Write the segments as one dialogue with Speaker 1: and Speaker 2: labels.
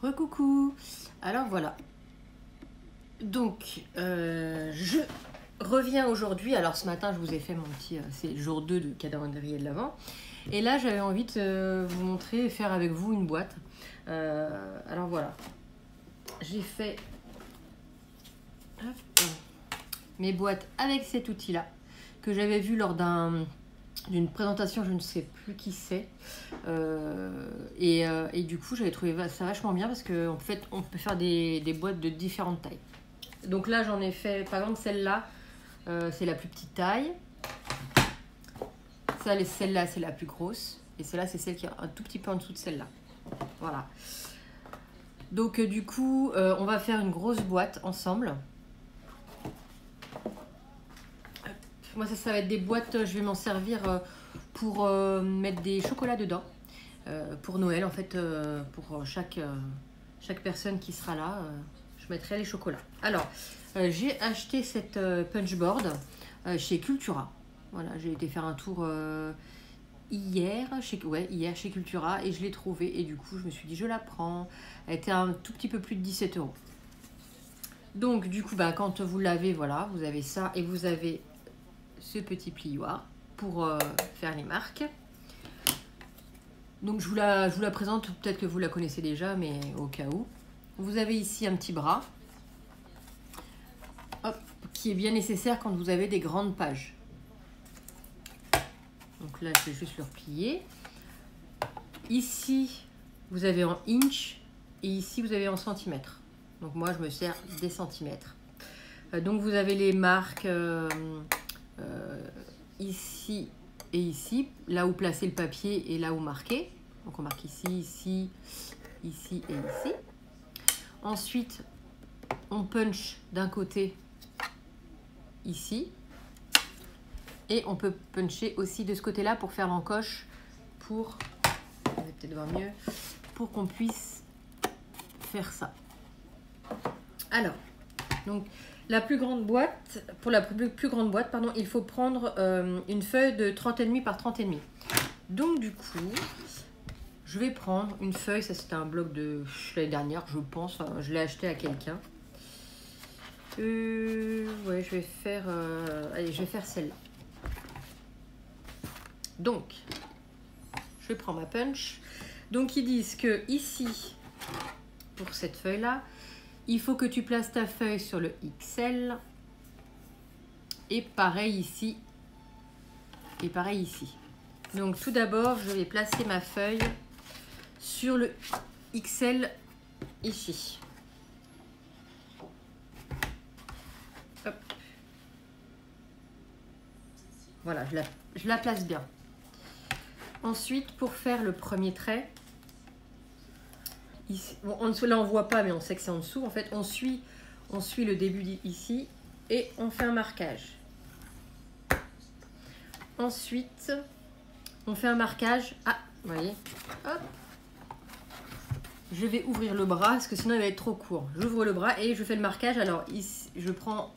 Speaker 1: Recoucou. Alors voilà. Donc, je reviens aujourd'hui. Alors ce matin, je vous ai fait mon petit... c'est le jour 2 de calendrier de l'Avent. Et là, j'avais envie de vous montrer et faire avec vous une boîte. Alors voilà. J'ai fait mes boîtes avec cet outil-là que j'avais vu lors d'une présentation, je ne sais plus qui c'est. Et du coup, j'avais trouvé ça vachement bien parce qu'en fait, on peut faire des boîtes de différentes tailles. Donc là, j'en ai fait, par exemple, celle-là, c'est la plus petite taille. Celle-là, c'est la plus grosse. Et celle-là, c'est celle qui est un tout petit peu en dessous de celle-là. Voilà. Donc du coup, on va faire une grosse boîte ensemble. Moi, ça va être des boîtes, je vais m'en servir pour mettre des chocolats dedans. Pour Noël, en fait, pour chaque personne qui sera là, je mettrai les chocolats. Alors, j'ai acheté cette punchboard chez Cultura. Voilà, j'ai été faire un tour hier chez Cultura et je l'ai trouvée. Et du coup, je me suis dit, je la prends. Elle était un tout petit peu plus de 17 €. Donc, du coup, quand vous l'avez, voilà, vous avez ça et vous avez ce petit plioir pour faire les marques. Donc je vous la présente, peut-être que vous la connaissez déjà, mais au cas où. Vous avez ici un petit bras, hop, qui est bien nécessaire quand vous avez des grandes pages. Donc là, je vais juste le replier. Ici, vous avez en inch et ici, vous avez en centimètres. Donc moi, je me sers des centimètres. Donc vous avez les marques ici et ici, là où placer le papier et là où marquer. Donc on marque ici, ici, ici et ici. Ensuite, on punch d'un côté ici. Et on peut puncher aussi de ce côté-là pour faire l'encoche, pour, vous allez peut-être voir mieux, pour qu'on puisse faire ça. Alors, donc la plus grande boîte, pour la plus grande boîte, pardon, il faut prendre une feuille de 30,5 par 30,5. Donc du coup, je vais prendre une feuille, ça c'était un bloc de l'année dernière, je pense, je l'ai acheté à quelqu'un. Ouais, je vais faire, allez, je vais faire celle-là. Donc, je prends ma punch. Donc ils disent que ici, pour cette feuille-là, il faut que tu places ta feuille sur le XL. Et pareil ici. Et pareil ici. Donc tout d'abord, je vais placer ma feuille sur le XL ici. Hop. Voilà, je la place bien. Ensuite, pour faire le premier trait, ici, bon, en dessous, là on ne voit pas, mais on sait que c'est en dessous. En fait, on suit le début ici et on fait un marquage. Ensuite, on fait un marquage. Ah, vous voyez, hop. Je vais ouvrir le bras parce que sinon il va être trop court. J'ouvre le bras et je fais le marquage. Alors ici, je prends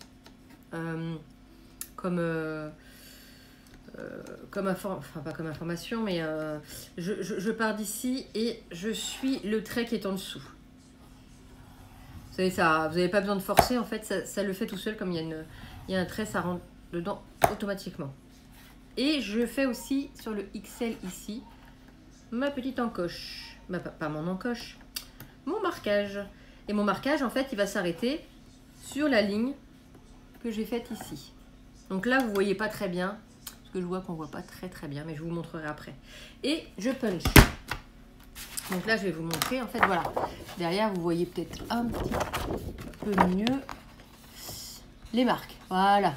Speaker 1: enfin pas comme information, mais je pars d'ici et je suis le trait qui est en dessous. Vous savez, ça, vous n'avez pas besoin de forcer, en fait, ça le fait tout seul, comme il y a un trait, ça rentre dedans automatiquement. Et je fais aussi sur le XL ici, ma petite encoche. Pas mon encoche, mon marquage. Et mon marquage, en fait, il va s'arrêter sur la ligne que j'ai faite ici. Donc là, vous ne voyez pas très bien, parce que je vois qu'on ne voit pas très bien, mais je vous montrerai après. Et je punch. Donc là, je vais vous montrer. En fait, voilà. Derrière, vous voyez peut-être un petit peu mieux les marques. Voilà.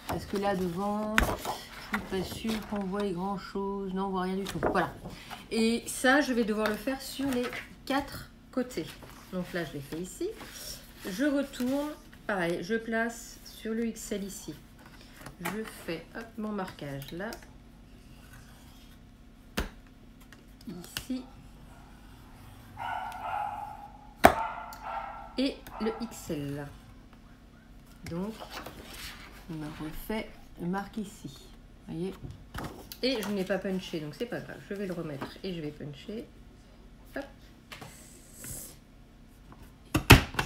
Speaker 1: Parce que là, devant, je suis pas sûre qu'on voit grand-chose. Non, on voit rien du tout. Voilà. Et ça, je vais devoir le faire sur les 4 côtés. Donc là, je l'ai fait ici. Je retourne. Pareil, je place sur le XL ici. Je fais hop, mon marquage là. Ici. Et le XL. Donc, on me refait le marque ici. Vous voyez? Et je n'ai pas punché, donc c'est pas grave. Je vais le remettre et je vais puncher. Hop.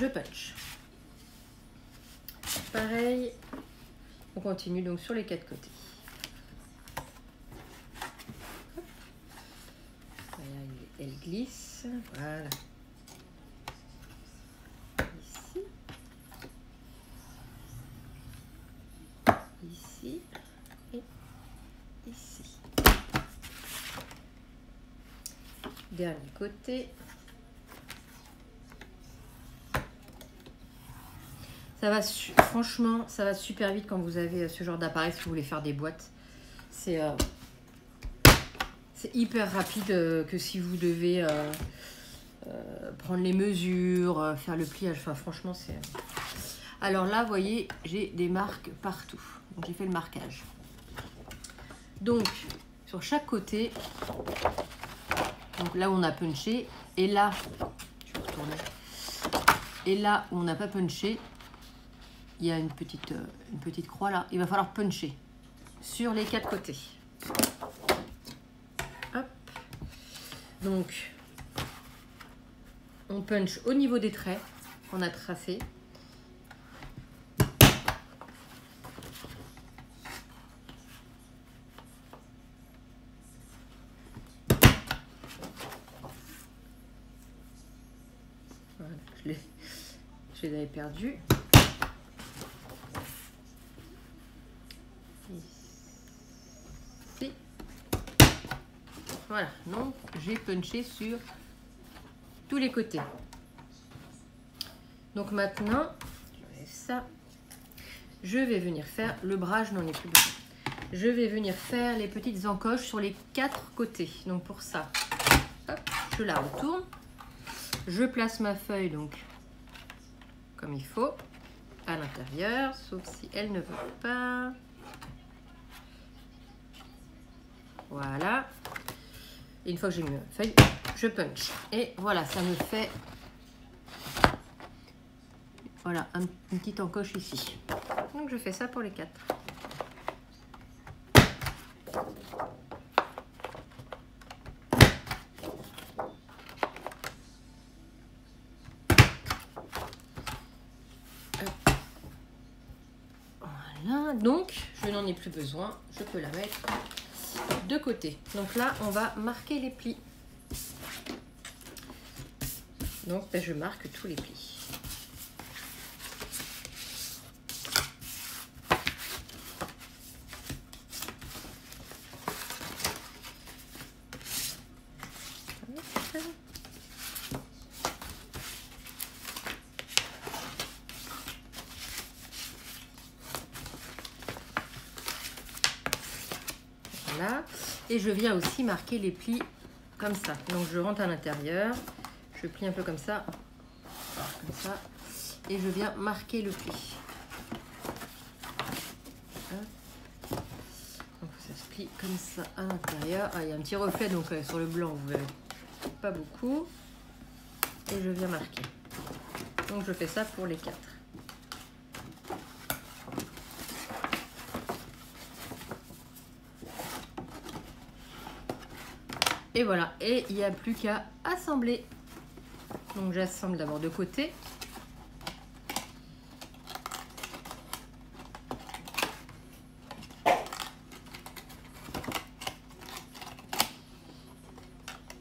Speaker 1: je punch. Pareil, on continue donc sur les 4 côtés. Elle glisse, voilà. Ici. Ici. Et ici. Dernier côté. Ça va, franchement, ça va super vite quand vous avez ce genre d'appareil, si vous voulez faire des boîtes. C'est hyper rapide que si vous devez prendre les mesures, faire le pliage. Enfin, franchement, c'est... Alors là, vous voyez, j'ai des marques partout. Donc, j'ai fait le marquage. Donc, sur chaque côté, donc là où on a punché, et là, je vais retourner, et là où on n'a pas punché, il y a une petite croix là. Il va falloir puncher sur les 4 côtés. Hop. Donc, on punch au niveau des traits qu'on a tracés. Voilà, je les avais perdus. Ici. Voilà, donc j'ai punché sur tous les côtés. Donc maintenant, ça, je vais venir faire le bras, je n'en ai plus besoin. Je vais venir faire les petites encoches sur les 4 côtés. Donc pour ça, hop, je la retourne. Je place ma feuille donc comme il faut à l'intérieur, sauf si elle ne veut pas. Voilà. Et une fois que j'ai mis ma feuille, je punch. Et voilà, ça me fait voilà une petite encoche ici. Donc je fais ça pour les 4. Voilà, donc je n'en ai plus besoin, je peux la mettre de côté. Donc là, on va marquer les plis. Donc je marque tous les plis. Voilà. Et je viens aussi marquer les plis comme ça. Donc je rentre à l'intérieur, je plie un peu comme ça, et je viens marquer le pli. Donc ça se plie comme ça à l'intérieur. Ah, il y a un petit reflet donc sur le blanc, vous verrez pas beaucoup. Et je viens marquer. Donc je fais ça pour les 4. Et voilà, et il n'y a plus qu'à assembler. Donc j'assemble d'abord de côté.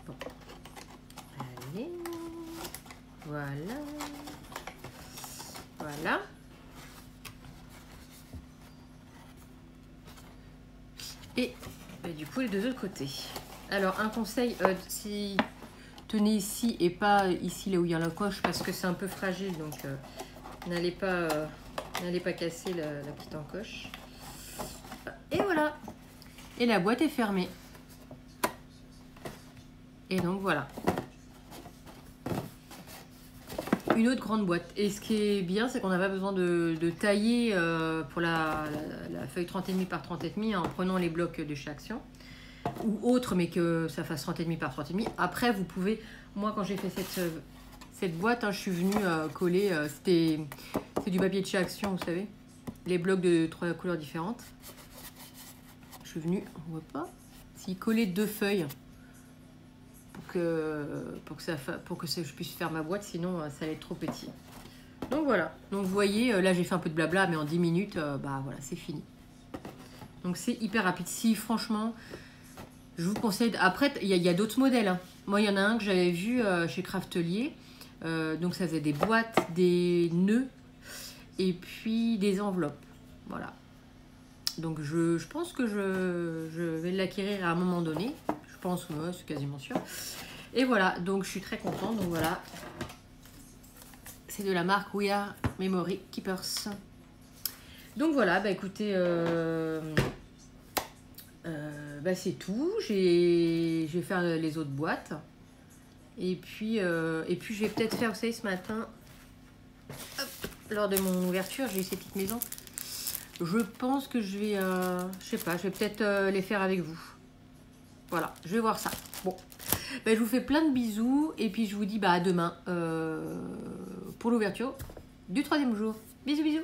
Speaker 1: Bon. Allez. Voilà. Voilà. Et du coup les deux autres côtés. Alors un conseil, si tenez ici et pas ici là où il y a l'encoche parce que c'est un peu fragile, donc n'allez pas casser la petite encoche. Et voilà. Et la boîte est fermée. Et donc voilà. Une autre grande boîte. Et ce qui est bien, c'est qu'on n'a pas besoin de tailler pour la feuille 30,5 par 30,5 en prenant les blocs de chez Action. Ou autre, mais que ça fasse 30,5 par 30,5. Après, vous pouvez... Moi, quand j'ai fait cette boîte, hein, je suis venue coller... c'est du papier de chez Action, vous savez. Les blocs de 3 couleurs différentes. Je suis venue... On voit pas. Si coller 2 feuilles pour que je puisse faire ma boîte, sinon ça allait être trop petit. Donc voilà, donc vous voyez, là j'ai fait un peu de blabla, mais en 10 minutes, bah voilà, c'est fini. Donc c'est hyper rapide. Si franchement, je vous conseille. Après, il y a d'autres modèles. Hein. Moi, il y en a un que j'avais vu chez Craftelier. Donc ça faisait des boîtes, des nœuds et puis des enveloppes. Voilà. Donc je pense que je vais l'acquérir à un moment donné. Je pense, ouais, c'est quasiment sûr. Et voilà, donc je suis très contente. Donc voilà. C'est de la marque We Are Memory Keepers. Donc voilà, bah écoutez, bah c'est tout. Je vais faire les autres boîtes. Et puis je vais peut-être faire, vous savez, ce matin, hop, lors de mon ouverture, j'ai eu ces petites maisons. Je pense que je vais, je sais pas, je vais peut-être les faire avec vous. Voilà, je vais voir ça. Bon, bah, je vous fais plein de bisous. Et puis je vous dis bah, à demain pour l'ouverture du 3e jour. Bisous, bisous.